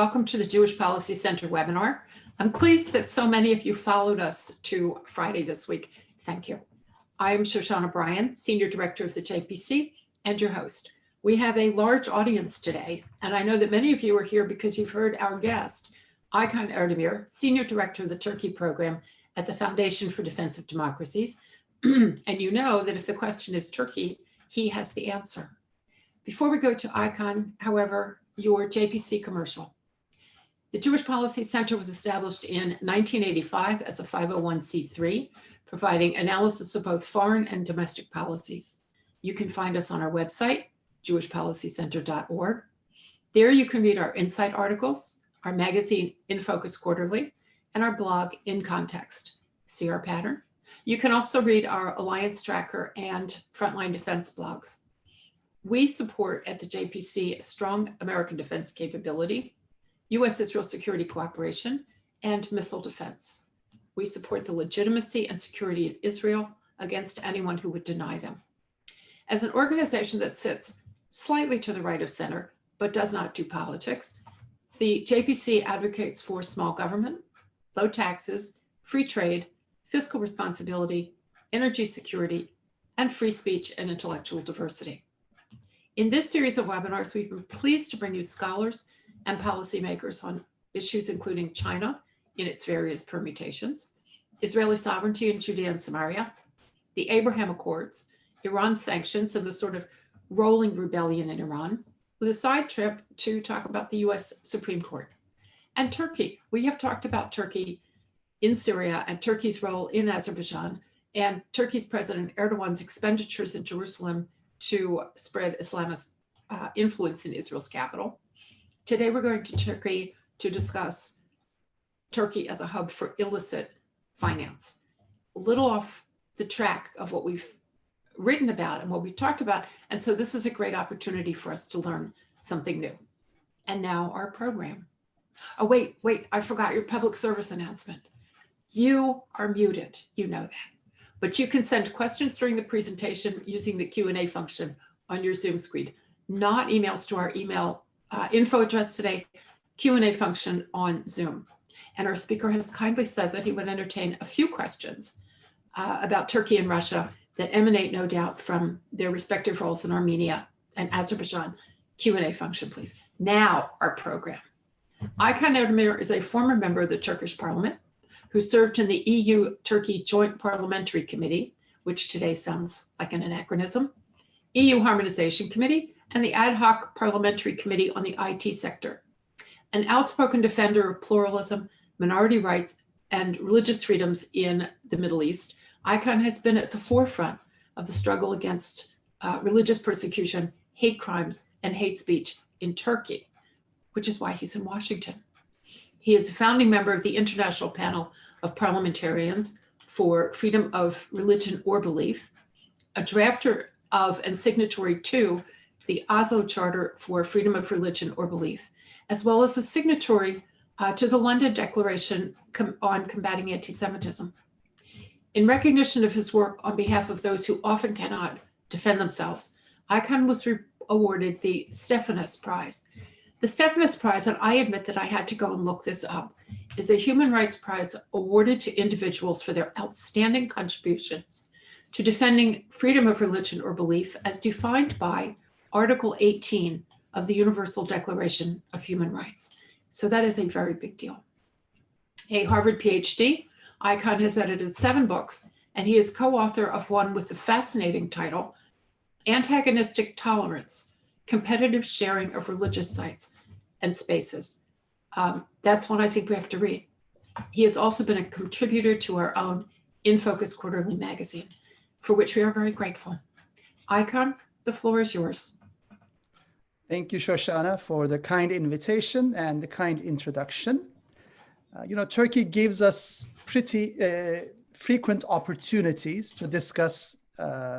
Welcome to the Jewish Policy Center webinar. I'm pleased that so many of you followed us to Friday this week. Thank you. I am Shoshana Bryan, Senior Director of the JPC and your host. We have a large audience today, and I know that many of you are here because you've heard our guest, Aykan Erdemir, Senior Director of the Turkey Program at the Foundation for Defense of Democracies. And you know that if the question is Turkey, he has the answer. Before we go to Aykan, however, your JPC commercial. The Jewish Policy Center was established in 1985 as a 501c3, providing analysis of both foreign and domestic policies. You can find us on our website, jewishpolicycenter.org. There you can read our insight articles, our magazine In Focus Quarterly, and our blog In Context. See our pattern? You can also read our Alliance Tracker and Frontline Defense blogs. We support at the JPC a strong American defense capability, U.S.-Israel security cooperation, and missile defense. We support the legitimacy and security of Israel against anyone who would deny them. As an organization that sits slightly to the right of center, but does not do politics, the JPC advocates for small government, low taxes, free trade, fiscal responsibility, energy security, and free speech and intellectual diversity. In this series of webinars, we've been pleased to bring you scholars and policymakers on issues including China in its various permutations, Israeli sovereignty in Judea and Samaria, the Abraham Accords, Iran sanctions, and the sort of rolling rebellion in Iran, with a side trip to talk about the US Supreme Court. And Turkey. We have talked about Turkey in Syria and Turkey's role in Azerbaijan, and Turkey's President Erdogan's expenditures in Jerusalem to spread Islamist influence in Israel's capital. Today, we're going to Turkey to discuss Turkey as a hub for illicit finance. A little off the track of what we've written about and what we've talked about. And so this is a great opportunity for us to learn something new. And now our program. Oh, wait, I forgot your public service announcement. You are muted, you know that. But you can send questions during the presentation using the Q&A function on your Zoom screen, not emails to our email info address today, Q&A function on Zoom. And our speaker has kindly said that he would entertain a few questions about Turkey and Russia that emanate, no doubt, from their respective roles in Armenia and Azerbaijan. Q&A function, please. Now, our program. Aykan Erdemir is a former member of the Turkish Parliament who served in the EU-Turkey Joint Parliamentary Committee, which today sounds like an anachronism, EU Harmonization Committee, and the Ad Hoc Parliamentary Committee on the IT sector. An outspoken defender of pluralism, minority rights, and religious freedoms in the Middle East, Aykan has been at the forefront of the struggle against religious persecution, hate crimes, and hate speech in Turkey, which is why he's in Washington. He is a founding member of the International Panel of Parliamentarians for Freedom of Religion or Belief, a drafter of and signatory to the Oslo Charter for Freedom of Religion or Belief, as well as a signatory to the London Declaration on Combating Anti-Semitism. In recognition of his work on behalf of those who often cannot defend themselves, Aykan was awarded the Stephanus Prize. The Stephanus Prize, and I admit that I had to go and look this up, is a human rights prize awarded to individuals for their outstanding contributions to defending freedom of religion or belief as defined by Article 18 of the Universal Declaration of Human Rights. So that is a very big deal. A Harvard PhD, Aykan has edited 7 books, and he is co-author of one with the fascinating title, Antagonistic Tolerance, Competitive Sharing of Religious Sites and Spaces. That's one I think we have to read. He has also been a contributor to our own In Focus Quarterly magazine, for which we are very grateful. Aykan, the floor is yours. Thank you, Shoshana, for the kind invitation and the kind introduction. Turkey gives us pretty frequent opportunities to discuss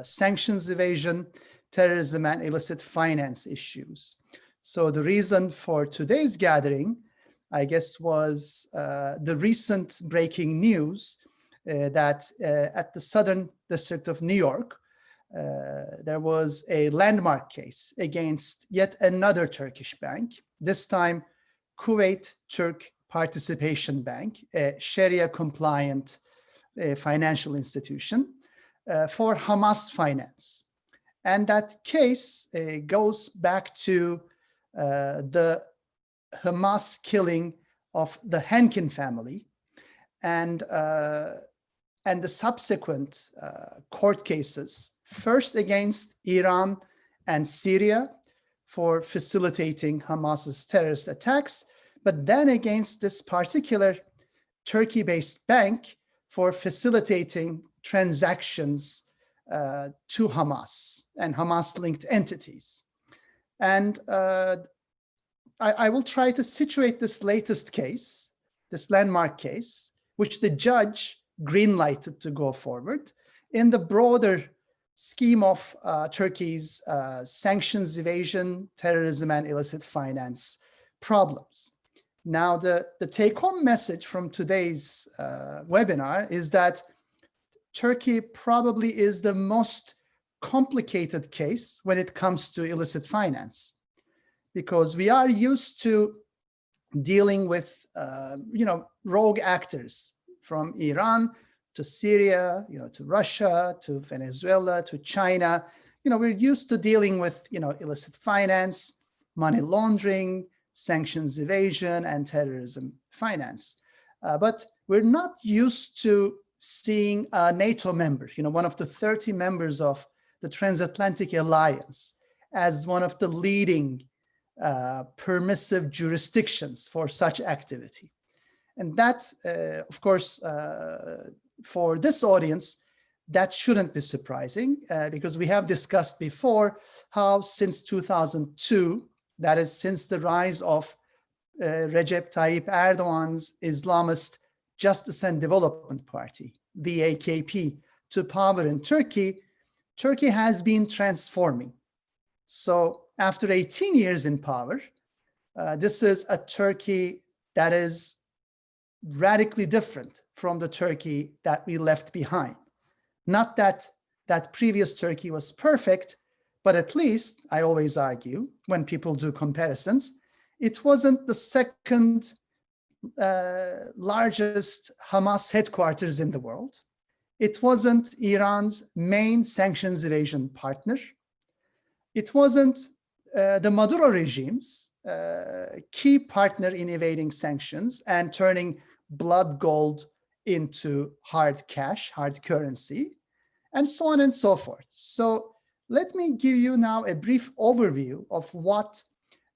sanctions evasion, terrorism, and illicit finance issues. So the reason for today's gathering, I guess, was the recent breaking news that at the Southern District of New York, there was a landmark case against yet another Turkish bank, this time Kuwaitturk Participation Bank, a Sharia-compliant financial institution, for Hamas finance. And that case goes back to the Hamas killing of the Henkin family and the subsequent court cases, first against Iran and Syria for facilitating Hamas's terrorist attacks, but then against this particular Turkey-based bank for facilitating transactions to Hamas and Hamas-linked entities. And I will try to situate this latest case, this landmark case, which the judge green-lighted to go forward, in the broader scheme of Turkey's sanctions evasion, terrorism, and illicit finance problems. Now, the take-home message from today's webinar is that Turkey probably is the most complicated case when it comes to illicit finance, because we are used to dealing with, rogue actors from Iran to Syria, to Russia, to Venezuela, to China. We're used to dealing with, illicit finance, money laundering, sanctions evasion, and terrorism finance. But we're not used to seeing a NATO member, one of the 30 members of the transatlantic alliance, as one of the leading permissive jurisdictions for such activity. And that, of course, for this audience, that shouldn't be surprising because we have discussed before how since 2002, that is since the rise of Recep Tayyip Erdogan's Islamist Justice and Development Party, the AKP, to power in Turkey, Turkey has been transforming. So after 18 years in power, this is a Turkey that is radically different from the Turkey that we left behind. Not that that previous Turkey was perfect, but at least, I always argue, when people do comparisons, it wasn't the second largest Hamas headquarters in the world. It wasn't Iran's main sanctions evasion partner. It wasn't the Maduro regime's key partner in evading sanctions and turning blood gold into hard cash, hard currency, and so on and so forth. So let me give you now a brief overview of what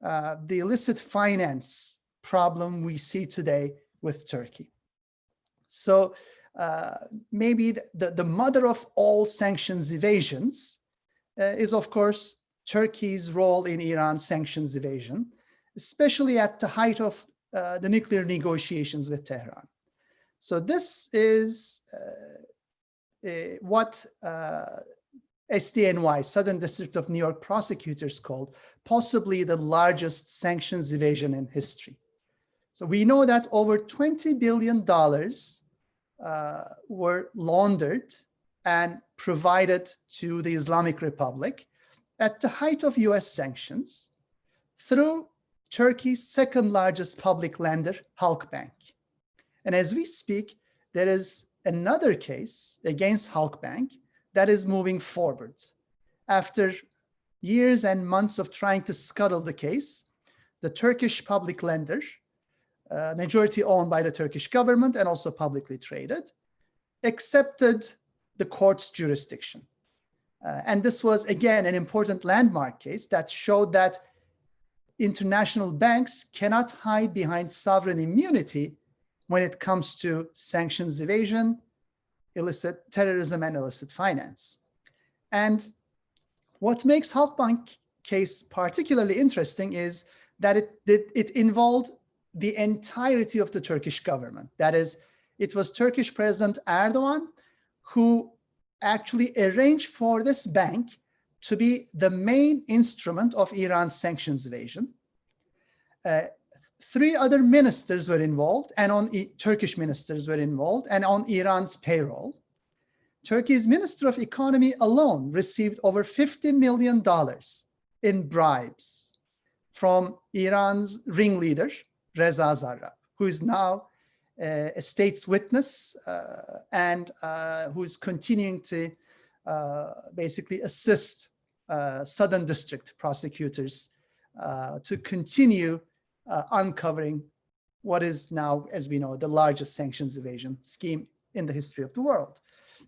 the illicit finance problem we see today with Turkey. So maybe the mother of all sanctions evasions is, of course, Turkey's role in Iran's sanctions evasion, especially at the height of the nuclear negotiations with Tehran. So this is what SDNY, Southern District of New York prosecutors called possibly the largest sanctions evasion in history. So we know that over $20 billion were laundered and provided to the Islamic Republic at the height of US sanctions through Turkey's second largest public lender, Hulkbank. And as we speak, there is another case against Hulkbank that is moving forward. After years and months of trying to scuttle the case, the Turkish public lender, majority owned by the Turkish government and also publicly traded, accepted the court's jurisdiction. And this was, again, an important landmark case that showed that international banks cannot hide behind sovereign immunity when it comes to sanctions evasion, illicit terrorism, and illicit finance. And what makes Hulkbank case particularly interesting is that it involved the entirety of the Turkish government. That is, it was Turkish President Erdogan who actually arranged for this bank to be the main instrument of Iran's sanctions evasion. 3 other ministers were involved, and Turkish ministers were involved, and on Iran's payroll. Turkey's Minister of Economy alone received over $50 million in bribes from Iran's ringleader, Reza Zarrab, who is now a state's witness and who's continuing to basically assist Southern District prosecutors to continue uncovering what is now, as we know, the largest sanctions evasion scheme in the history of the world.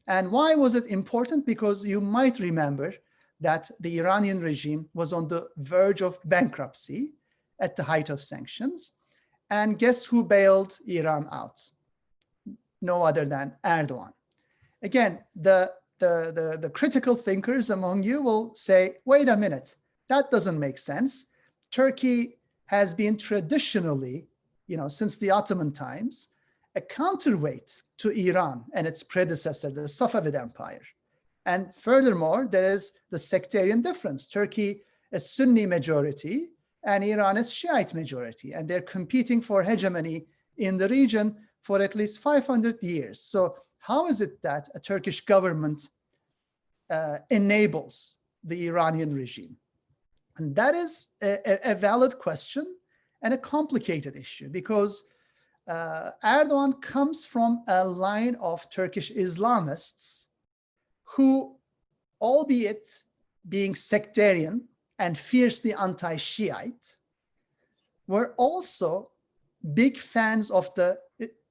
And why was it important? Because you might remember that the Iranian regime was on the verge of bankruptcy at the height of sanctions. And guess who bailed Iran out? No other than Erdogan. Again, the critical thinkers among you will say, wait a minute, that doesn't make sense. Turkey has been traditionally, since the Ottoman times, a counterweight to Iran and its predecessor, the Safavid Empire. And furthermore, there is the sectarian difference. Turkey is Sunni majority and Iran is Shiite majority, and they're competing for hegemony in the region for at least 500 years. So how is it that a Turkish government enables the Iranian regime? And that is a valid question and a complicated issue, because Erdogan comes from a line of Turkish Islamists who, albeit being sectarian and fiercely anti-Shiite, were also big fans of the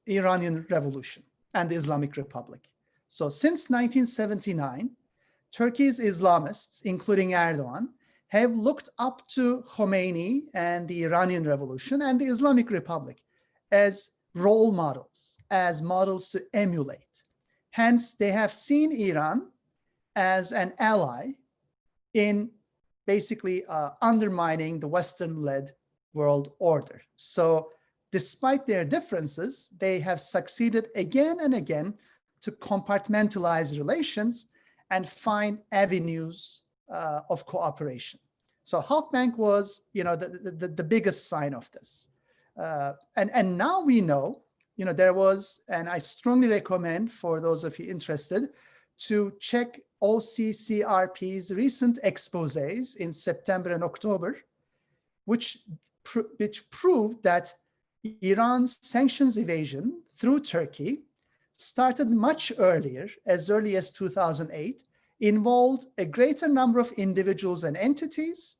Iranian Revolution and the Islamic Republic. So since 1979, Turkey's Islamists, including Erdogan, have looked up to Khomeini and the Iranian Revolution and the Islamic Republic as role models, as models to emulate. Hence, they have seen Iran as an ally in basically undermining the Western-led world order. So despite their differences, they have succeeded again and again to compartmentalize relations and find avenues of cooperation. So Hulkbank was, the biggest sign of this. And now we know, there was, and I strongly recommend for those of you interested to check OCCRP's recent exposés in September and October, which proved that Iran's sanctions evasion through Turkey started much earlier, as early as 2008, involved a greater number of individuals and entities,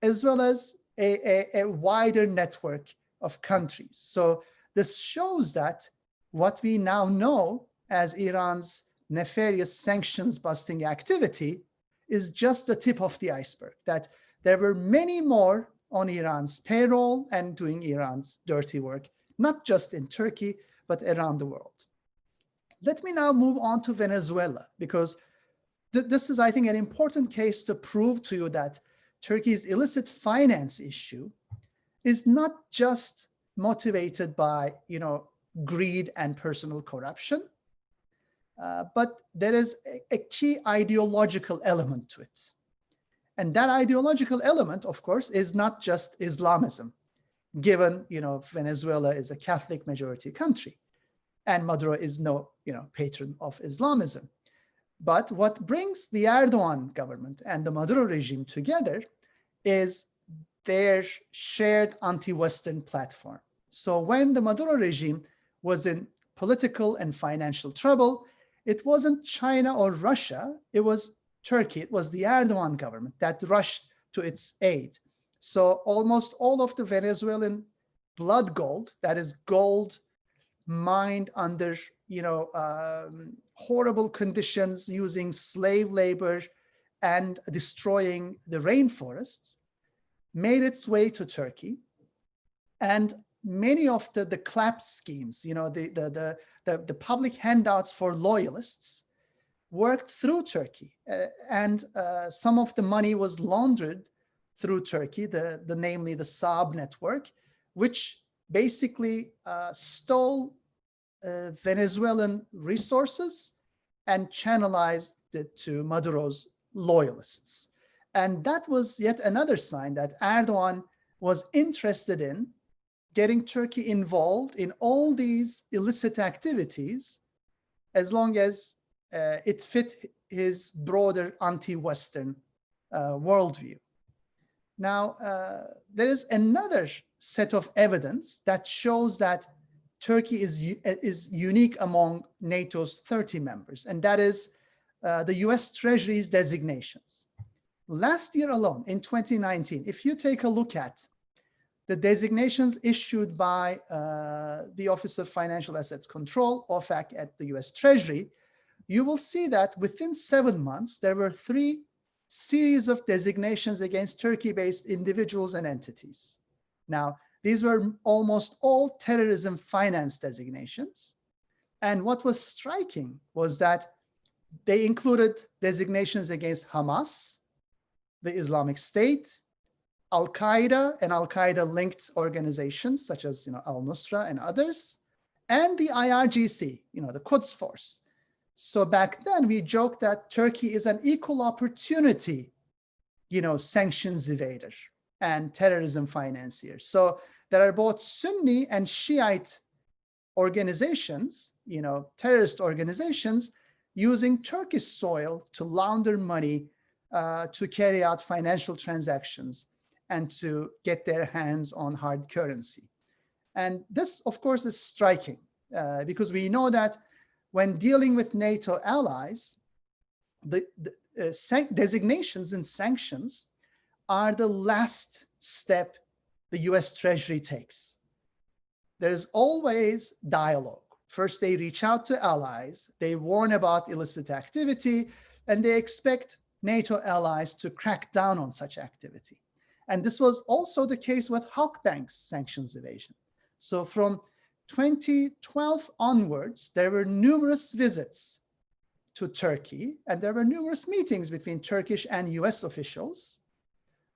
as well as a wider network of countries. So this shows that what we now know as Iran's nefarious sanctions busting activity is just the tip of the iceberg, that there were many more on Iran's payroll and doing Iran's dirty work, not just in Turkey, but around the world. Let me now move on to Venezuela, because this is, I think, an important case to prove to you that Turkey's illicit finance issue is not just motivated by, greed and personal corruption, but there is a key ideological element to it. And that ideological element, of course, is not just Islamism, given, Venezuela is a Catholic majority country and Maduro is no, patron of Islamism. But what brings the Erdogan government and the Maduro regime together is their shared anti-Western platform. So when the Maduro regime was in political and financial trouble, it wasn't China or Russia, it was Turkey, it was the Erdogan government that rushed to its aid. So almost all of the Venezuelan blood gold, that is gold mined under, horrible conditions using slave labor and destroying the rainforests, made its way to Turkey. And many of the clap schemes, the public handouts for loyalists worked through Turkey. And some of the money was laundered through Turkey, namely the Saab Network, which basically stole Venezuelan resources and channelized it to Maduro's loyalists. And that was yet another sign that Erdogan was interested in getting Turkey involved in all these illicit activities, as long as it fit his broader anti-Western worldview. Now, there is another set of evidence that shows that Turkey is unique among NATO's 30 members, and that is the US Treasury's designations. Last year alone, in 2019, if you take a look at the designations issued by the Office of Financial Assets Control, OFAC, at the US Treasury, you will see that within 7 months, there were 3 series of designations against Turkey-based individuals and entities. Now, these were almost all terrorism finance designations. And what was striking was that they included designations against Hamas, the Islamic State, Al-Qaeda and Al-Qaeda-linked organizations such as Al-Nusra and others, and the IRGC, the Quds Force. So back then we joked that Turkey is an equal opportunity, sanctions evader and terrorism financier. So there are both Sunni and Shiite organizations, terrorist organizations, using Turkish soil to launder money, to carry out financial transactions, and to get their hands on hard currency. And this, of course, is striking because we know that when dealing with NATO allies, the designations and sanctions are the last step the US Treasury takes. There's always dialogue. First, they reach out to allies, they warn about illicit activity, and they expect NATO allies to crack down on such activity. And this was also the case with Hulkbank's sanctions evasion. So from 2012 onwards, there were numerous visits to Turkey, and there were numerous meetings between Turkish and US officials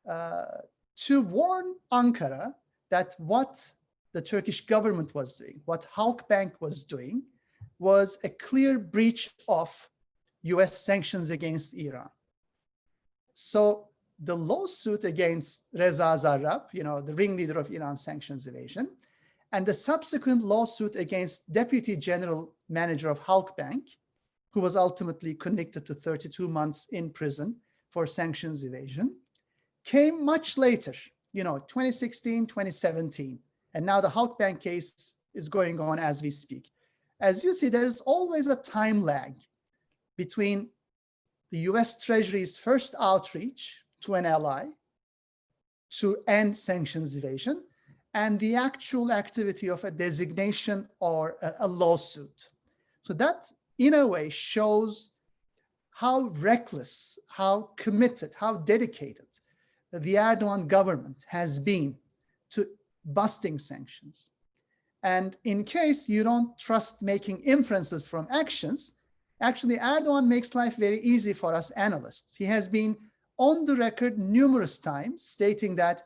to warn Ankara that what the Turkish government was doing, what Hulkbank was doing, was a clear breach of US sanctions against Iran. So the lawsuit against Reza Zarrab, the ringleader of Iran's sanctions evasion, and the subsequent lawsuit against Deputy General Manager of Hulkbank, who was ultimately convicted to 32 months in prison for sanctions evasion, came much later, 2016, 2017. And now the Hulkbank case is going on as we speak. As you see, there is always a time lag between the US Treasury's first outreach to an ally to end sanctions evasion and the actual activity of a designation or a lawsuit. So that, in a way, shows how reckless, how committed, how dedicated the Erdogan government has been to busting sanctions. And in case you don't trust making inferences from actions, actually Erdogan makes life very easy for us analysts. He has been on the record numerous times stating that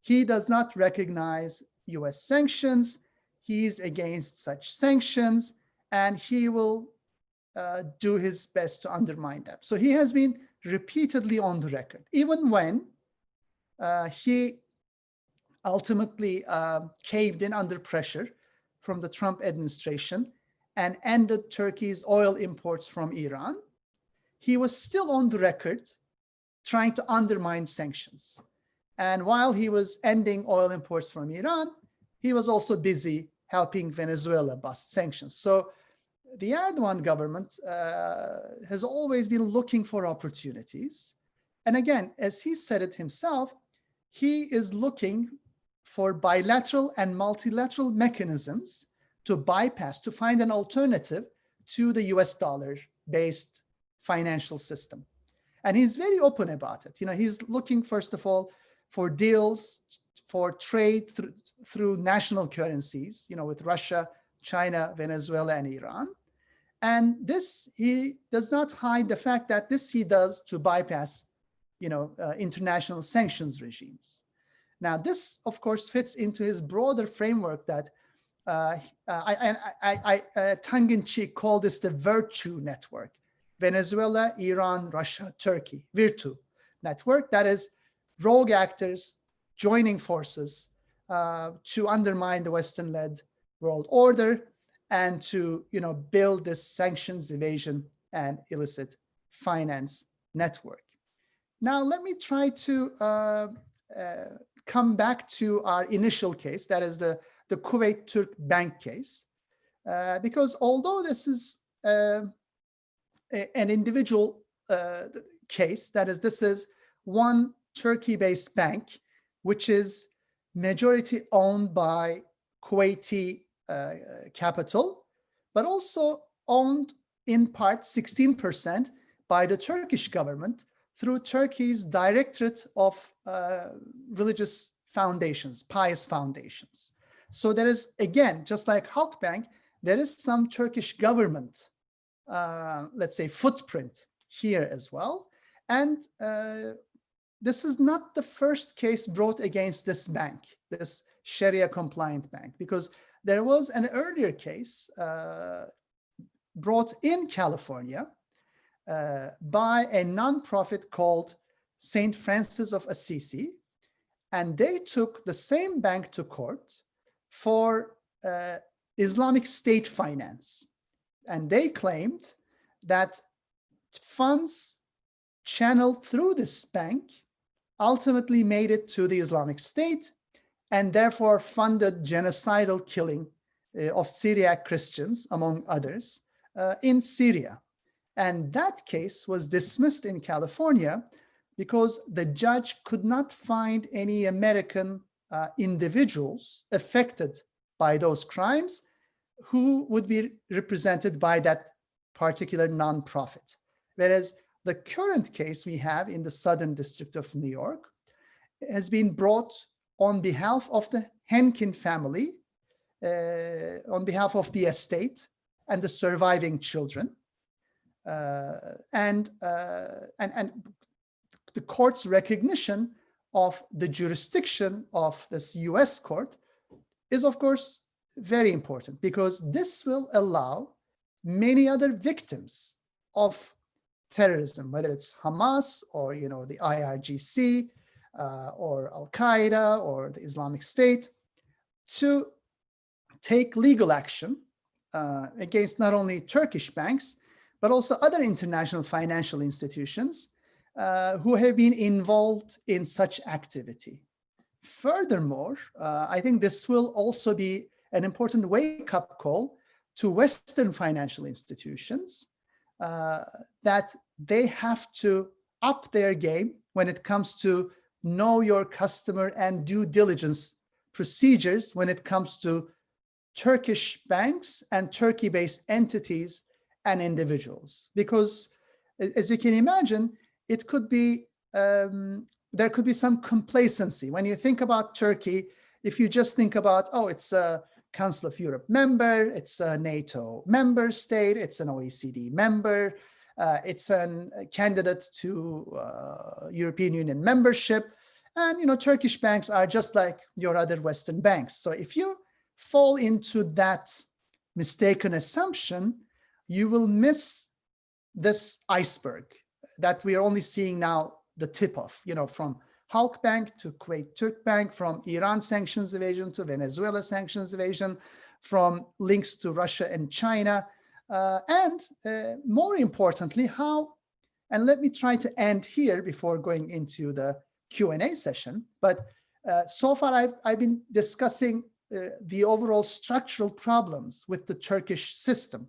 he does not recognize US sanctions, he's against such sanctions, and he will do his best to undermine them. So he has been repeatedly on the record, even when he ultimately caved in under pressure from the Trump administration and ended Turkey's oil imports from Iran. He was still on the record trying to undermine sanctions. And while he was ending oil imports from Iran, he was also busy helping Venezuela bust sanctions. So the Erdogan government has always been looking for opportunities. And again, as he said it himself, he is looking for bilateral and multilateral mechanisms to bypass, to find an alternative to the US dollar-based financial system. And he's very open about it. He's looking, first of all, for deals for trade through national currencies, with Russia, China, Venezuela, and Iran. And this, he does not hide the fact that this he does to bypass, international sanctions regimes. Now, this, of course, fits into his broader framework that I tongue-in-cheek call this the virtue network. Venezuela, Iran, Russia, Turkey, Virtu network. That is rogue actors joining forces to undermine the Western-led world order and to build this sanctions evasion and illicit finance network. Now, let me try to come back to our initial case, that is the Kuwaitturk bank case, because although this is an individual case, that is, this is one Turkey-based bank, which is majority owned by Kuwaiti capital, but also owned in part 16% by the Turkish government through Turkey's Directorate of Religious Foundations, pious foundations. So there is, again, just like Hulkbank, there is some Turkish government, let's say, footprint here as well. And this is not the first case brought against this bank, this Sharia compliant bank, because there was an earlier case brought in California by a nonprofit called St. Francis of Assisi. And they took the same bank to court for Islamic State finance. And they claimed that funds channeled through this bank ultimately made it to the Islamic State and therefore funded genocidal killing of Syriac Christians, among others, in Syria. And that case was dismissed in California because the judge could not find any American individuals affected by those crimes who would be represented by that particular nonprofit. Whereas the current case we have in the Southern District of New York has been brought on behalf of the Henkin family, on behalf of the estate and the surviving children. And the court's recognition of the jurisdiction of this US court is, of course, very important, because this will allow many other victims of terrorism, whether it's Hamas or the IRGC or Al-Qaeda or the Islamic State, to take legal action against not only Turkish banks, but also other international financial institutions who have been involved in such activity. Furthermore, I think this will also be an important wake-up call to Western financial institutions that they have to up their game when it comes to know your customer and due diligence procedures when it comes to Turkish banks and Turkey-based entities and individuals. Because as you can imagine, it could be, there could be some complacency. When you think about Turkey, if you just think about, oh, it's a Council of Europe member, it's a NATO member state, it's an OECD member, it's a candidate to European Union membership. And, Turkish banks are just like your other Western banks. So if you fall into that mistaken assumption, you will miss this iceberg that we are only seeing now the tip of, from Hulkbank to Kuwaitturk Bank, from Iran sanctions evasion to Venezuela sanctions evasion, from links to Russia and China, and more importantly, how, and let me try to end here before going into the Q&A session, but so far I've been discussing the overall structural problems with the Turkish system.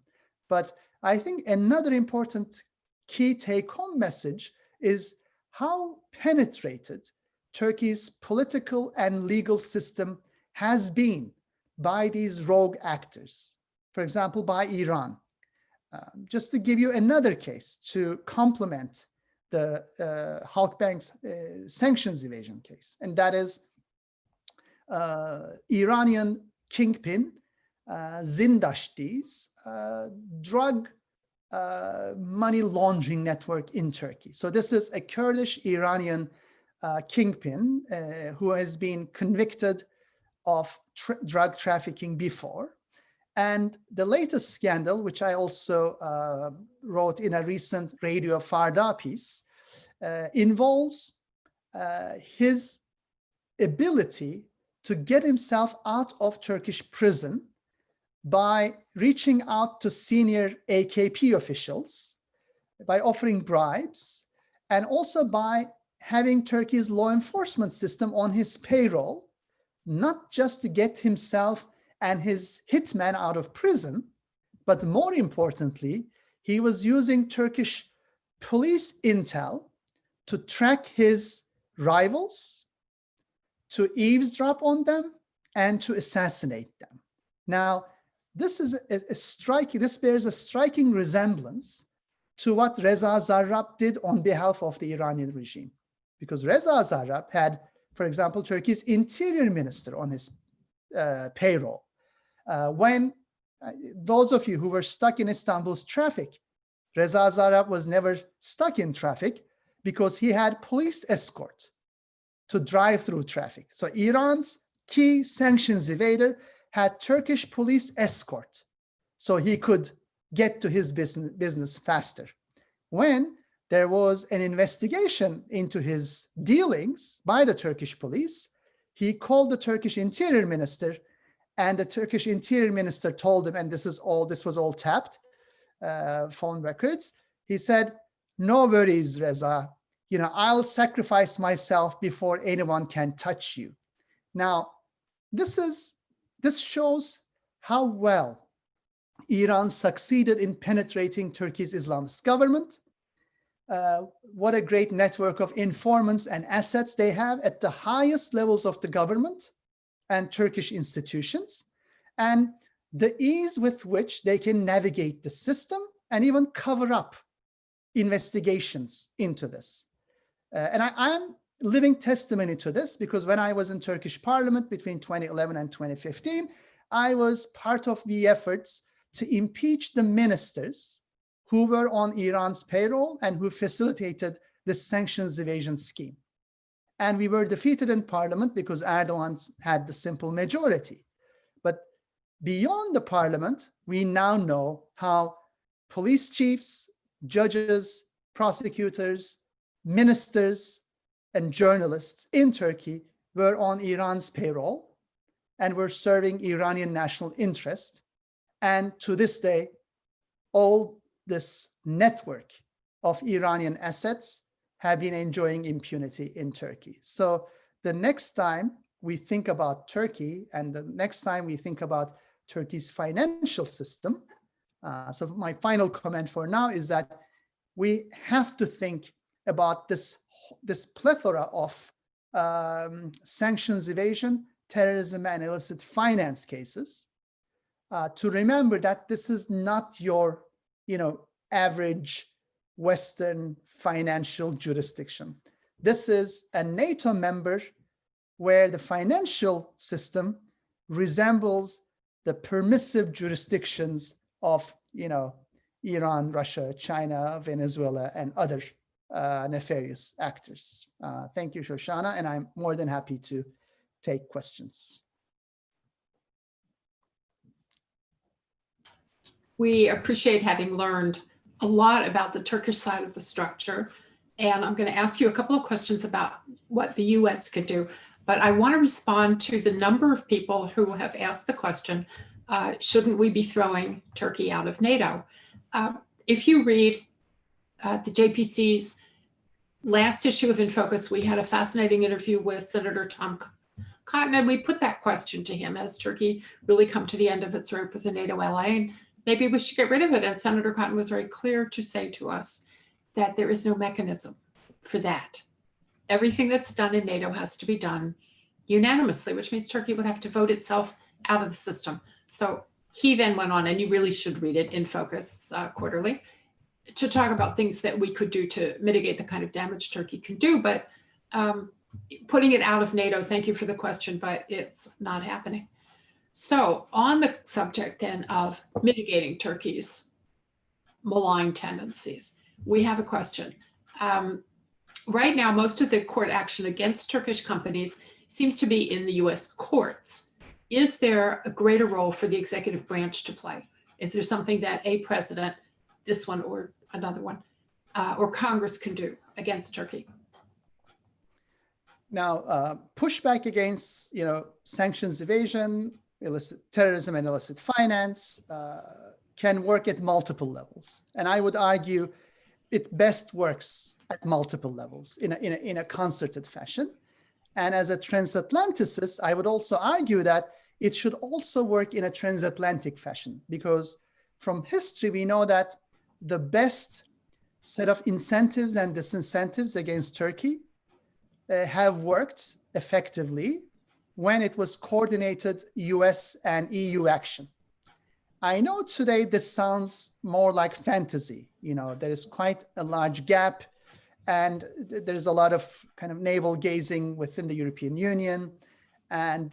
But I think another important key take-home message is how penetrated Turkey's political and legal system has been by these rogue actors, for example, by Iran. Just to give you another case to complement the Hulkbank's sanctions evasion case, and that is Iranian kingpin Zindashti's drug money laundering network in Turkey. So this is a Kurdish Iranian kingpin who has been convicted of drug trafficking before. And the latest scandal, which I also wrote in a recent Radio Farda piece, involves his ability to get himself out of Turkish prison by reaching out to senior AKP officials, by offering bribes, and also by having Turkey's law enforcement system on his payroll, not just to get himself and his hitman out of prison, but more importantly, he was using Turkish police intel to track his rivals, to eavesdrop on them, and to assassinate them. Now, this bears a striking resemblance to what Reza Zarrab did on behalf of the Iranian regime. Because Reza Zarrab had, for example, Turkey's interior minister on his payroll. When those of you who were stuck in Istanbul's traffic, Reza Zarrab was never stuck in traffic because he had police escort to drive through traffic. So Iran's key sanctions evader had Turkish police escort, so he could get to his business faster. When there was an investigation into his dealings by the Turkish police, he called the Turkish interior minister, and the Turkish interior minister told him, and this was all tapped phone records. He said, "No worries, Reza. I'll sacrifice myself before anyone can touch you." Now, this shows how well Iran succeeded in penetrating Turkey's Islamist government. What a great network of informants and assets they have at the highest levels of the government and Turkish institutions, and the ease with which they can navigate the system and even cover up investigations into this. And I'm living testimony to this, because when I was in Turkish Parliament between 2011 and 2015, I was part of the efforts to impeach the ministers who were on Iran's payroll and who facilitated this sanctions evasion scheme. And we were defeated in parliament because Erdogan had the simple majority. But beyond the parliament, we now know how police chiefs, judges, prosecutors, ministers, and journalists in Turkey were on Iran's payroll and were serving Iranian national interest. And to this day, all this network of Iranian assets have been enjoying impunity in Turkey. So the next time we think about Turkey, and the next time we think about Turkey's financial system, so my final comment for now is that we have to think about this plethora of sanctions evasion, terrorism, and illicit finance cases, to remember that this is not your average Western financial jurisdiction. This is a NATO member where the financial system resembles the permissive jurisdictions of Iran, Russia, China, Venezuela, and other nefarious actors. Thank you, Shoshana, and I'm more than happy to take questions. We appreciate having learned a lot about the Turkish side of the structure. And I'm going to ask you a couple of questions about what the US could do. But I want to respond to the number of people who have asked the question, shouldn't we be throwing Turkey out of NATO? If you read the JPC's last issue of In Focus, we had a fascinating interview with Senator Tom Cotton, and we put that question to him: has Turkey really come to the end of its rope as a NATO ally? And maybe we should get rid of it. And Senator Cotton was very clear to say to us that there is no mechanism for that. Everything that's done in NATO has to be done unanimously, which means Turkey would have to vote itself out of the system. So he then went on, and you really should read it, In Focus quarterly, to talk about things that we could do to mitigate the kind of damage Turkey can do. But putting it out of NATO, thank you for the question, but it's not happening. So on the subject then of mitigating Turkey's malign tendencies, we have a question. Right now, most of the court action against Turkish companies seems to be in the US courts. Is there a greater role for the executive branch to play? Is there something that a president, this one or another one, or Congress can do against Turkey? Now, pushback against sanctions evasion, illicit terrorism, and illicit finance can work at multiple levels. And I would argue it best works at multiple levels in a concerted fashion. And as a transatlanticist, I would also argue that it should also work in a transatlantic fashion, because from history, we know that the best set of incentives and disincentives against Turkey have worked effectively when it was coordinated US and EU action. I know today this sounds more like fantasy. You know, there is quite a large gap, and there's a lot of kind of navel gazing within the European Union, and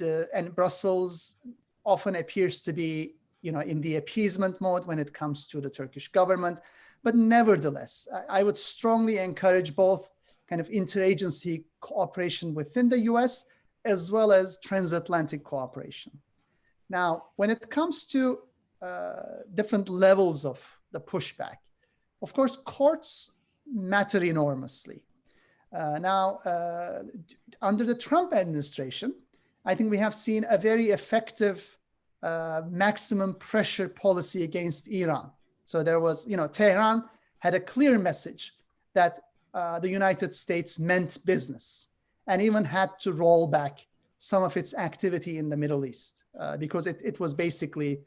Brussels often appears to be, you know, in the appeasement mode when it comes to the Turkish government. But nevertheless, I would strongly encourage both kind of interagency cooperation within the US as well as transatlantic cooperation. Now, when it comes to different levels of the pushback, of course, courts matter enormously. Under the Trump administration, I think we have seen a very effective maximum pressure policy against Iran. So there was, you know, Tehran had a clear message that the United States meant business, and even had to roll back some of its activity in the Middle East because it was basically,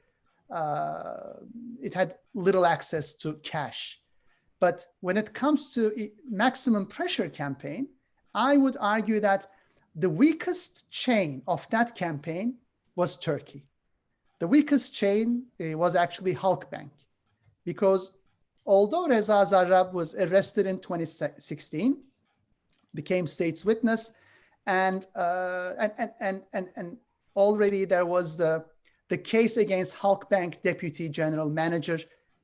it had little access to cash. But when it comes to maximum pressure campaign, I would argue that the weakest chain of that campaign was Turkey. The weakest chain was actually Hulkbank, because although Reza Zarrab was arrested in 2016, became state's witness, and already there was the case against Hulkbank Deputy General Manager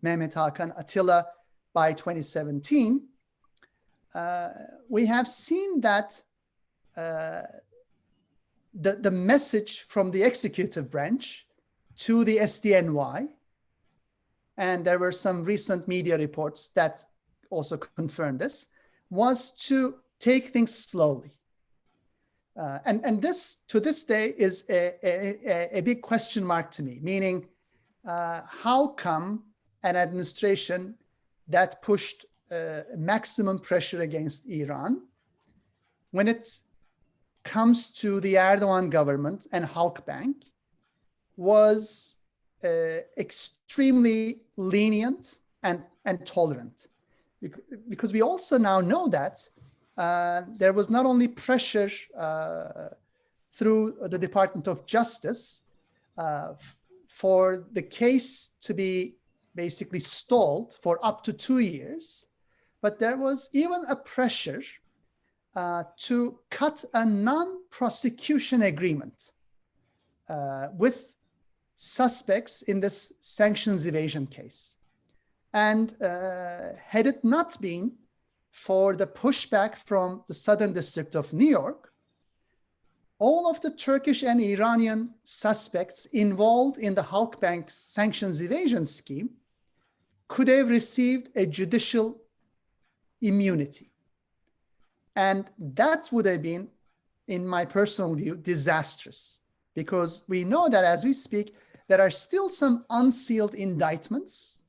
Mehmet Hakan Atilla by 2017, we have seen that the message from the executive branch to the SDNY, and there were some recent media reports that also confirmed this, was to take things slowly. And this, to this day, is a big question mark to me, meaning how come an administration that pushed maximum pressure against Iran, when it comes to the Erdogan government and Halkbank, was extremely lenient and tolerant? Because we also now know that there was not only pressure through the Department of Justice for the case to be basically stalled for up to 2 years, but there was even a pressure to cut a non-prosecution agreement with suspects in this sanctions evasion case. And had it not been for the pushback from the Southern District of New York, all of the Turkish and Iranian suspects involved in the Halkbank sanctions evasion scheme could have received a judicial immunity. And that would have been, in my personal view, disastrous, because we know that as we speak, there are still some unsealed indictments,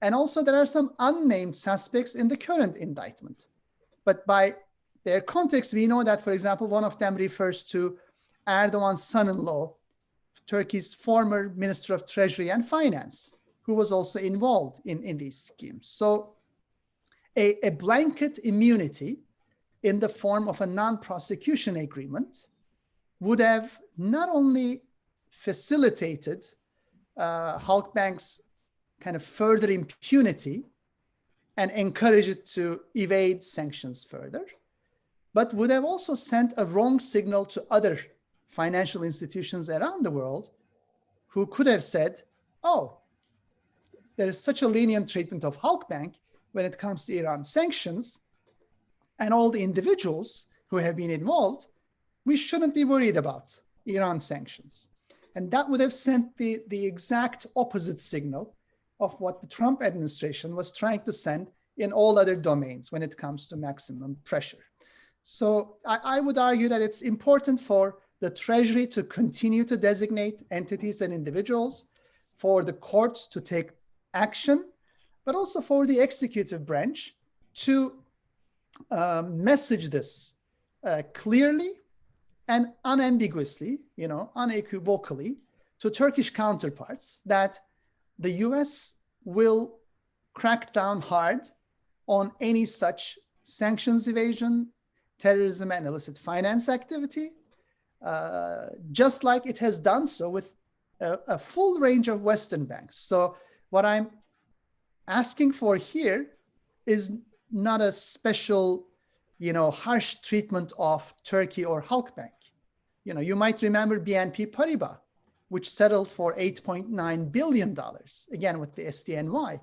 and also there are some unnamed suspects in the current indictment. But by their context, we know that, for example, one of them refers to Erdogan's son-in-law, Turkey's former Minister of Treasury and Finance, who was also involved in these schemes. So a blanket immunity in the form of a non-prosecution agreement would have not only facilitated Halkbank's kind of further impunity and encourage it to evade sanctions further, but would have also sent a wrong signal to other financial institutions around the world who could have said, oh, there is such a lenient treatment of Halkbank when it comes to Iran sanctions, and all the individuals who have been involved, we shouldn't be worried about Iran sanctions. And that would have sent the exact opposite signal of what the Trump administration was trying to send in all other domains when it comes to maximum pressure. So I would argue that it's important for the Treasury to continue to designate entities and individuals, for the courts to take action, but also for the executive branch to message this clearly and unambiguously, unequivocally to Turkish counterparts that the US will crack down hard on any such sanctions evasion, terrorism, and illicit finance activity, just like it has done so with a full range of Western banks. So what I'm asking for here is not a special, harsh treatment of Turkey or Hulkbank. You might remember BNP Paribas, which settled for $8.9 billion, again with the SDNY.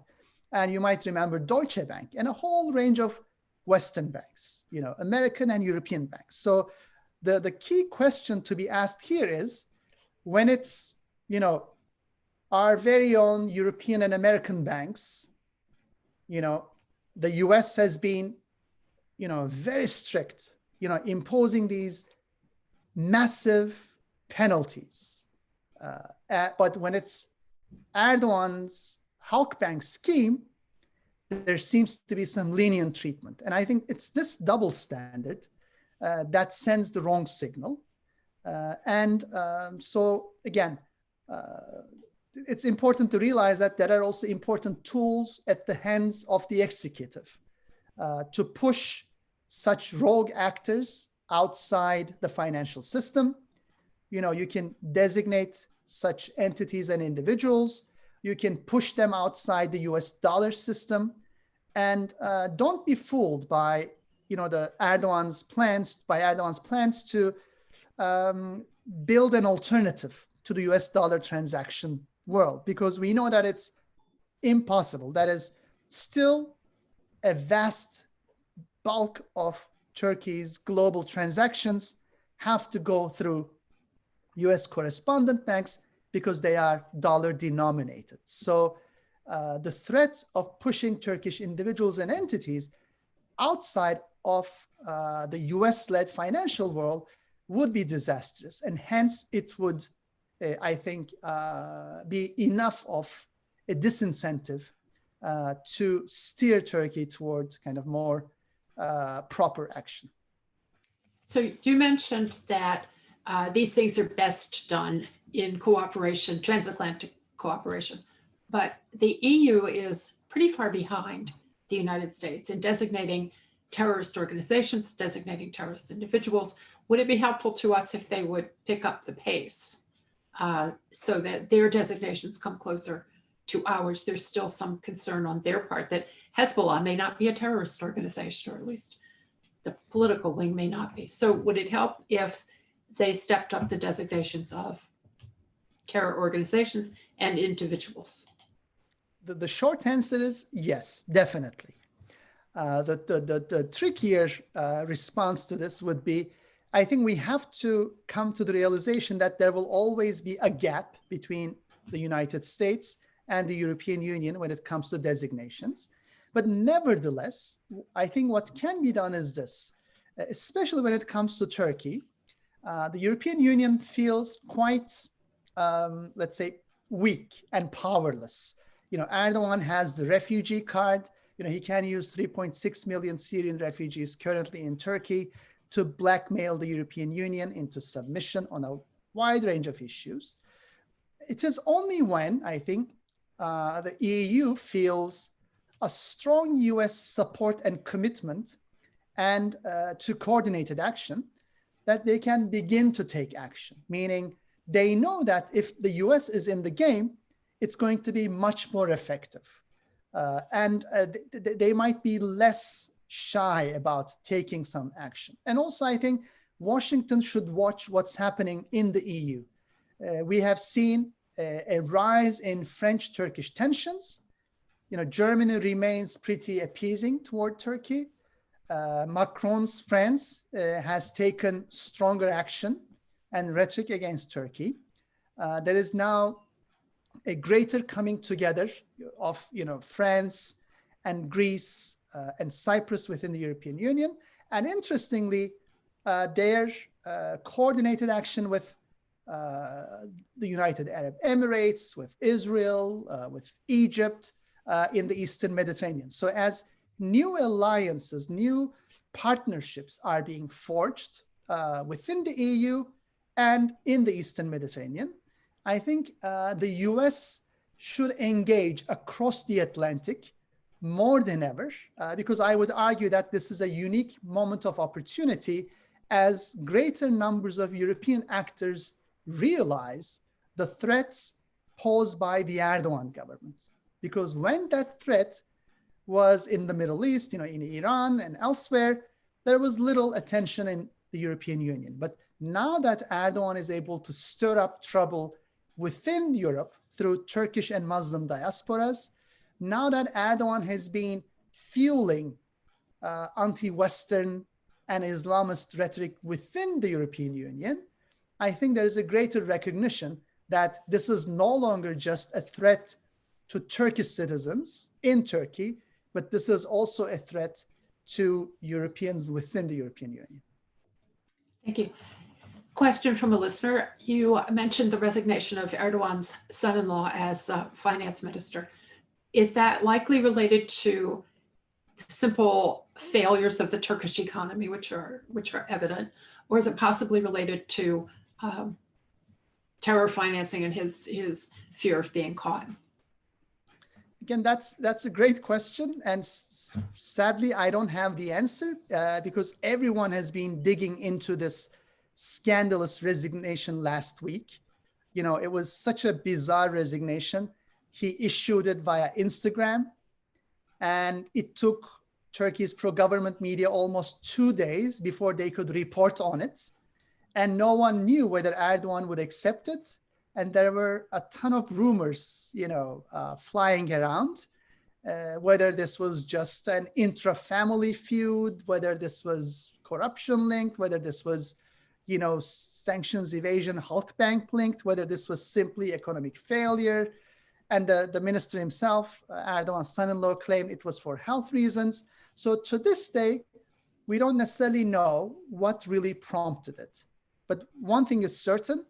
And you might remember Deutsche Bank and a whole range of Western banks, American and European banks. So the key question to be asked here is, when it's, our very own European and American banks, the US has been, very strict, imposing these massive penalties. But when it's Erdogan's Halkbank scheme, there seems to be some lenient treatment. And I think it's this double standard that sends the wrong signal. So again, it's important to realize that there are also important tools at the hands of the executive to push such rogue actors outside the financial system. You can designate such entities and individuals. You can push them outside the US dollar system. And don't be fooled by, the Erdogan's plans to build an alternative to the US dollar transaction world, because we know that it's impossible. That is still a vast bulk of Turkey's global transactions have to go through US correspondent banks because they are dollar denominated. So the threat of pushing Turkish individuals and entities outside of the US-led financial world would be disastrous. And hence it would, I think, be enough of a disincentive to steer Turkey towards kind of more proper action. So you mentioned that these things are best done in cooperation, transatlantic cooperation, but the EU is pretty far behind the United States in designating terrorist organizations, designating terrorist individuals. Would it be helpful to us if they would pick up the pace so that their designations come closer to ours? There's still some concern on their part that Hezbollah may not be a terrorist organization, or at least the political wing may not be. So would it help if they stepped up the designations of terror organizations and individuals? The short answer is yes, definitely. The trickier response to this would be, I think we have to come to the realization that there will always be a gap between the United States and the European Union when it comes to designations. But nevertheless, I think what can be done is this, especially when it comes to Turkey. The European Union feels quite, let's say, weak and powerless. Erdogan has the refugee card. He can use 3.6 million Syrian refugees currently in Turkey to blackmail the European Union into submission on a wide range of issues. It is only when, I think, the EU feels a strong US support and commitment and to coordinated action that they can begin to take action, meaning they know that if the US is in the game, it's going to be much more effective. They might be less shy about taking some action. And also, I think Washington should watch what's happening in the EU. We have seen a rise in French-Turkish tensions. Germany remains pretty appeasing toward Turkey. Macron's France has taken stronger action and rhetoric against Turkey. There is now a greater coming together of France and Greece and Cyprus within the European Union. And interestingly, their coordinated action with the United Arab Emirates, with Israel, with Egypt, in the Eastern Mediterranean. So as new alliances, new partnerships are being forged within the EU and in the Eastern Mediterranean, I think the US should engage across the Atlantic more than ever, because I would argue that this is a unique moment of opportunity as greater numbers of European actors realize the threats posed by the Erdogan government. Because when that threat was in the Middle East, in Iran and elsewhere, there was little attention in the European Union. But now that Erdogan is able to stir up trouble within Europe through Turkish and Muslim diasporas, now that Erdogan has been fueling anti-Western and Islamist rhetoric within the European Union, I think there is a greater recognition that this is no longer just a threat to Turkish citizens in Turkey, but this is also a threat to Europeans within the European Union. Thank you. Question from a listener. You mentioned the resignation of Erdogan's son-in-law as finance minister. Is that likely related to simple failures of the Turkish economy, which are evident, or is it possibly related to terror financing and his fear of being caught? Again, that's a great question, and sadly, I don't have the answer because everyone has been digging into this scandalous resignation last week. It was such a bizarre resignation. He issued it via Instagram, and it took Turkey's pro-government media almost 2 days before they could report on it. And no one knew whether Erdogan would accept it. And there were a ton of rumors, flying around, whether this was just an intra-family feud, whether this was corruption linked, whether this was, sanctions evasion, Hulkbank linked, whether this was simply economic failure. And the minister himself, Erdogan's son-in-law, claimed it was for health reasons. So to this day, we don't necessarily know what really prompted it. But one thing is certain,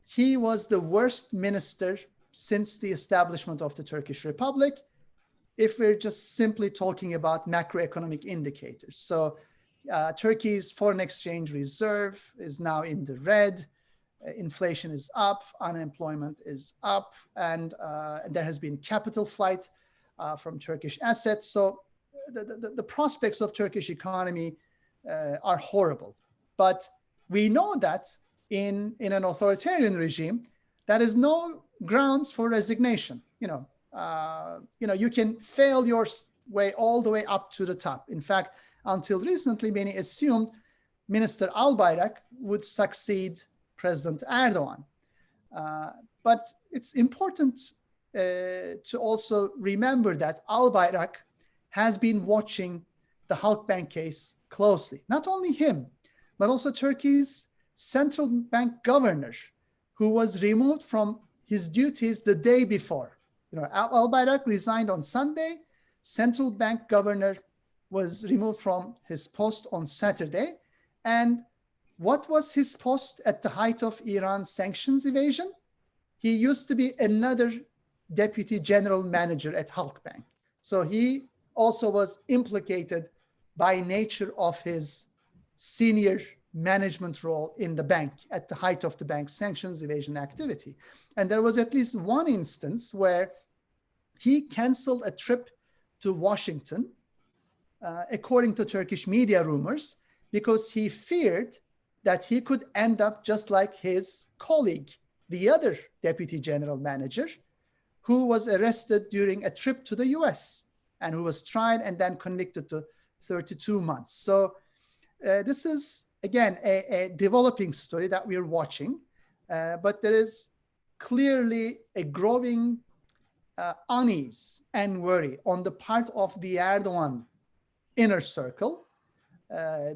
he was the worst minister since the establishment of the Turkish Republic, if we're just simply talking about macroeconomic indicators. So Turkey's foreign exchange reserve is now in the red. Inflation is up, unemployment is up, and there has been capital flight from Turkish assets. So the prospects of Turkish economy are horrible. But we know that in an authoritarian regime, that is no grounds for resignation. You can fail your way all the way up to the top. In fact, until recently, many assumed Minister Albayrak would succeed President Erdogan. But it's important to also remember that Albayrak has been watching the Hulkbank case closely. Not only him, but also Turkey's central bank governor, who was removed from his duties the day before. Albayrak resigned on Sunday. Central bank governor was removed from his post on Saturday. And what was his post at the height of Iran's sanctions evasion? He used to be another deputy general manager at Hulkbank. So he also was implicated by nature of his senior management role in the bank at the height of the bank's sanctions evasion activity. And there was at least one instance where he canceled a trip to Washington, according to Turkish media rumors, because he feared that he could end up just like his colleague, the other deputy general manager, who was arrested during a trip to the US and who was tried and then convicted to 32 months. So this is, again, a developing story that we are watching, but there is clearly a growing unease and worry on the part of the Erdogan inner circle,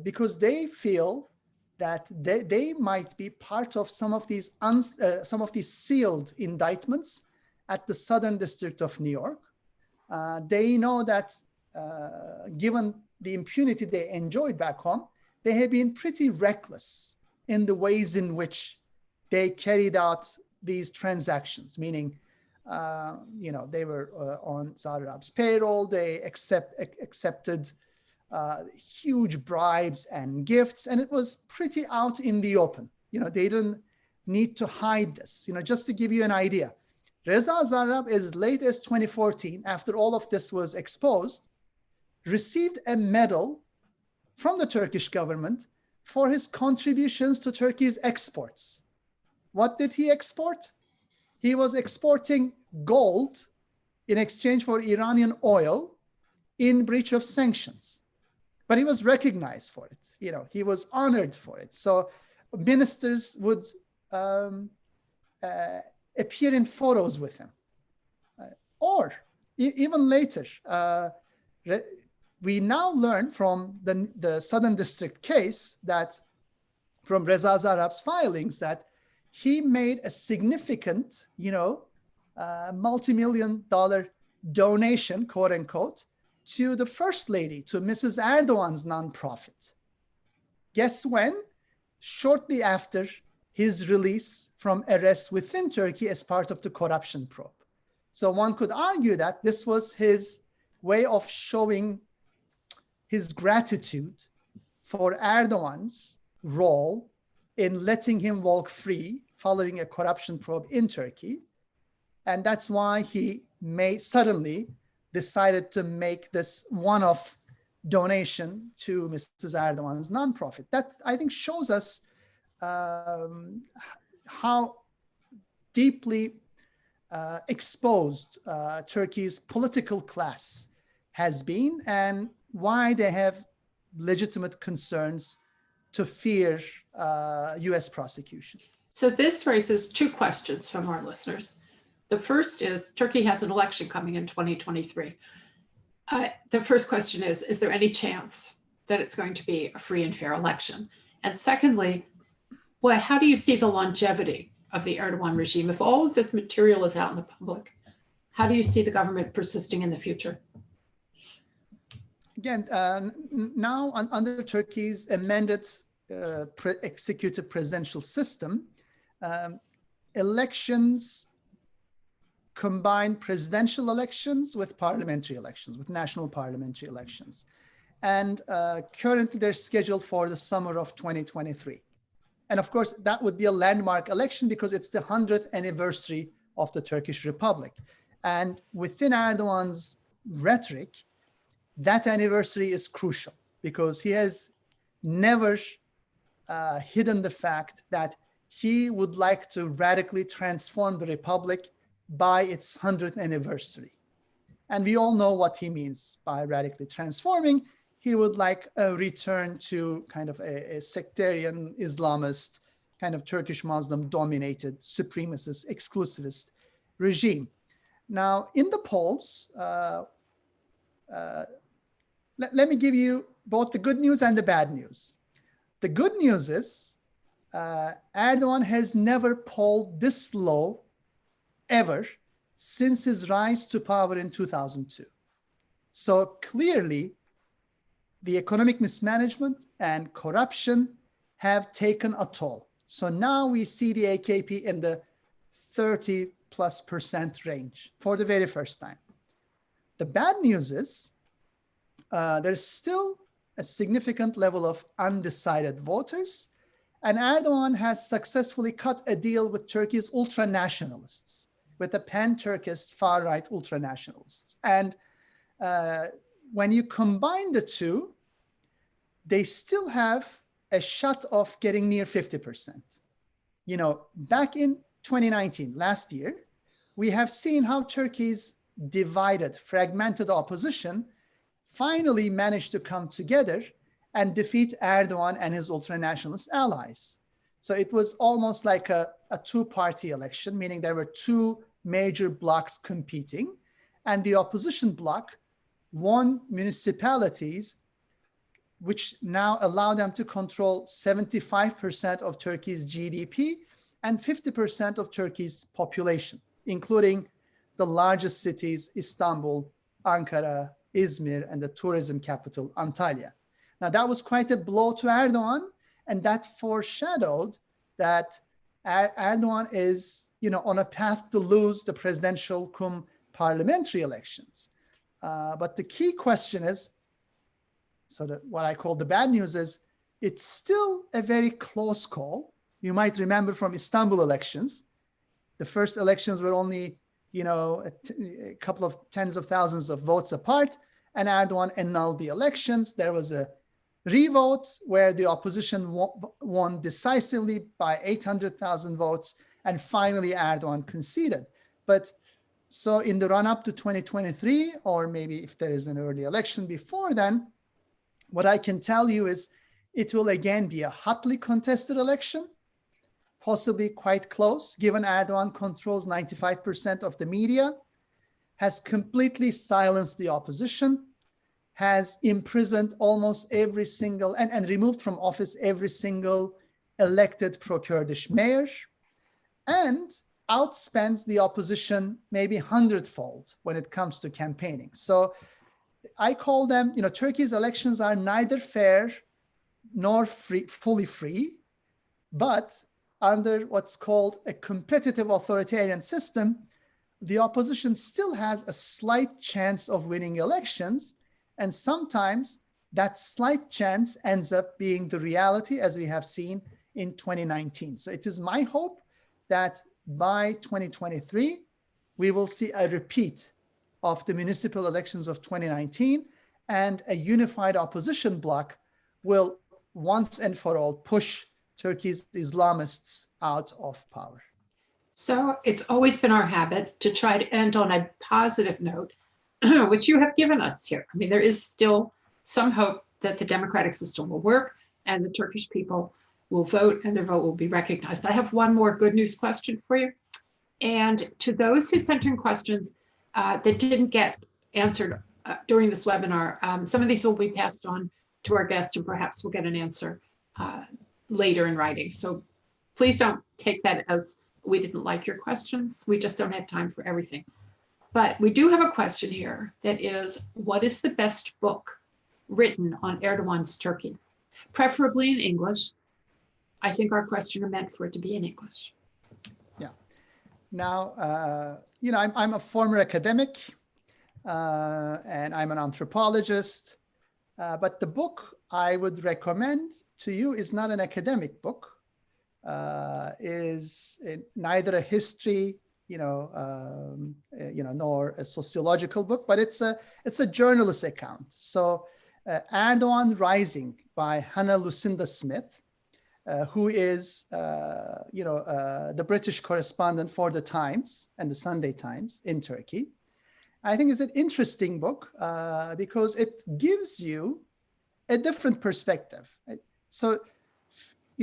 because they feel that they might be part of some of these sealed indictments at the Southern District of New York. They know that given the impunity they enjoyed back home, they have been pretty reckless in the ways in which they carried out these transactions, meaning They were on Zarrab's payroll. They accepted huge bribes and gifts, and it was pretty out in the open. They didn't need to hide this. Just to give you an idea, Reza Zarrab, as late as 2014, after all of this was exposed, received a medal from the Turkish government for his contributions to Turkey's exports. What did he export? He was exporting gold in exchange for Iranian oil in breach of sanctions. But he was recognized for it. He was honored for it. So ministers would appear in photos with him. Or even later, we now learn from the Southern District case that from Reza Zarrab's filings that he made a significant, multi-million-dollar donation, quote unquote, to the First Lady, to Mrs. Erdogan's nonprofit. Guess when? Shortly after his release from arrest within Turkey as part of the corruption probe. So one could argue that this was his way of showing his gratitude for Erdogan's role in letting him walk free following a corruption probe in Turkey. And that's why he suddenly decided to make this one-off donation to Mrs. Erdogan's nonprofit. That, I think, shows us how deeply exposed Turkey's political class has been and why they have legitimate concerns to fear US prosecution. So this raises two questions from our listeners. The first is, Turkey has an election coming in 2023. The first question is there any chance that it's going to be a free and fair election? And secondly, how do you see the longevity of the Erdogan regime? If all of this material is out in the public, how do you see the government persisting in the future? Again, now under Turkey's amended executive presidential system, elections combine presidential elections with parliamentary elections, with national parliamentary elections. And currently they're scheduled for the summer of 2023. And of course, that would be a landmark election because it's the 100th anniversary of the Turkish Republic. And within Erdogan's rhetoric, that anniversary is crucial because he has never hidden the fact that he would like to radically transform the Republic by its 100th anniversary. And we all know what he means by radically transforming. He would like a return to kind of a sectarian Islamist, kind of Turkish Muslim dominated supremacist, exclusivist regime. Now, in the polls, let me give you both the good news and the bad news. The good news is Erdogan has never polled this low ever since his rise to power in 2002. So clearly, the economic mismanagement and corruption have taken a toll. So now we see the AKP in the 30+% range for the very first time. The bad news is there's still a significant level of undecided voters, and Erdogan has successfully cut a deal with Turkey's ultra-nationalists, with the pan-Turkist far-right ultra-nationalists. And when you combine the two, they still have a shot of getting near 50%. Back in 2019, last year, we have seen how Turkey's divided, fragmented opposition finally managed to come together and defeat Erdogan and his ultra-nationalist allies. So it was almost like a two-party election, meaning there were two major blocs competing, and the opposition bloc won municipalities, which now allow them to control 75% of Turkey's GDP and 50% of Turkey's population, including the largest cities, Istanbul, Ankara, Izmir, and the tourism capital, Antalya. Now, that was quite a blow to Erdogan, and that foreshadowed that Erdogan is on a path to lose the presidential cum parliamentary elections. But the key question is, what I call the bad news is, it's still a very close call. You might remember from Istanbul elections, the first elections were only, a couple of tens of thousands of votes apart, and Erdogan annulled the elections. There was a revote where the opposition won decisively by 800,000 votes, and finally Erdogan conceded. But so in the run-up to 2023, or maybe if there is an early election before then, what I can tell you is it will again be a hotly contested election, possibly quite close, given Erdogan controls 95% of the media, has completely silenced the opposition, has imprisoned almost every single, and removed from office every single elected pro-Kurdish mayor, and outspends the opposition maybe 100-fold when it comes to campaigning. So I call them, Turkey's elections are neither fair nor fully free, but under what's called a competitive authoritarian system, the opposition still has a slight chance of winning elections. And sometimes that slight chance ends up being the reality, as we have seen in 2019. So it is my hope that by 2023, we will see a repeat of the municipal elections of 2019, and a unified opposition bloc will once and for all push Turkey's Islamists out of power. So it's always been our habit to try to end on a positive note, which you have given us here. I mean, there is still some hope that the democratic system will work and the Turkish people will vote and their vote will be recognized. I have one more good news question for you. And to those who sent in questions that didn't get answered during this webinar, some of these will be passed on to our guest, and perhaps we'll get an answer later in writing. So please don't take that as we didn't like your questions. We just don't have time for everything. But we do have a question here that is, what is the best book written on Erdogan's Turkey? Preferably in English. I think our questioner meant for it to be in English. Yeah. Now, I'm a former academic and I'm an anthropologist, but the book I would recommend to you is not an academic book, is neither a history, nor a sociological book, but it's a journalist account. So Erdogan Rising by Hannah Lucinda Smith, who is, the British correspondent for the Times and the Sunday Times in Turkey. I think it's an interesting book because it gives you a different perspective. So,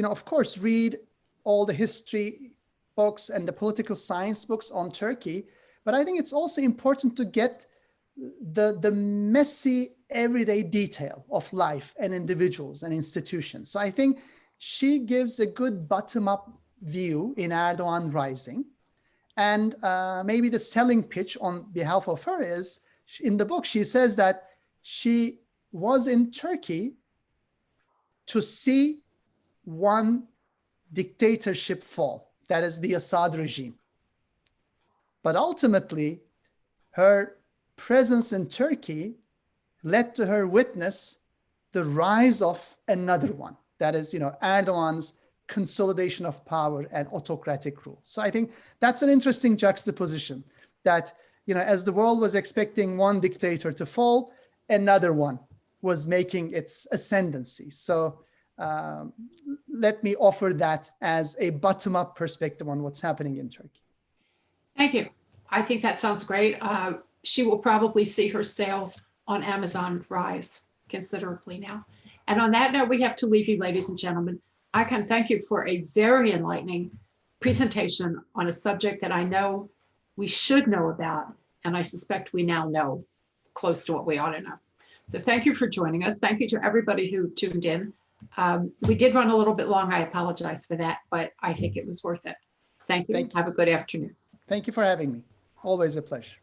of course, read all the history books and the political science books on Turkey, but I think it's also important to get the messy everyday detail of life and individuals and institutions. So I think she gives a good bottom-up view in Erdogan Rising. And maybe the selling pitch on behalf of her is, in the book, she says that she was in Turkey to see one dictatorship fall, that is the Assad regime. But ultimately, her presence in Turkey led to her witness the rise of another one. That is, Erdogan's consolidation of power and autocratic rule. So I think that's an interesting juxtaposition that, as the world was expecting one dictator to fall, another one was making its ascendancy. So let me offer that as a bottom-up perspective on what's happening in Turkey. Thank you. I think that sounds great. She will probably see her sales on Amazon rise considerably now. And on that note, we have to leave you, ladies and gentlemen. Aykan, thank you for a very enlightening presentation on a subject that I know we should know about, and I suspect we now know close to what we ought to know. So thank you for joining us. Thank you to everybody who tuned in. We did run a little bit long. I apologize for that, but I think it was worth it. Thank you. Have a good afternoon. Thank you for having me. Always a pleasure.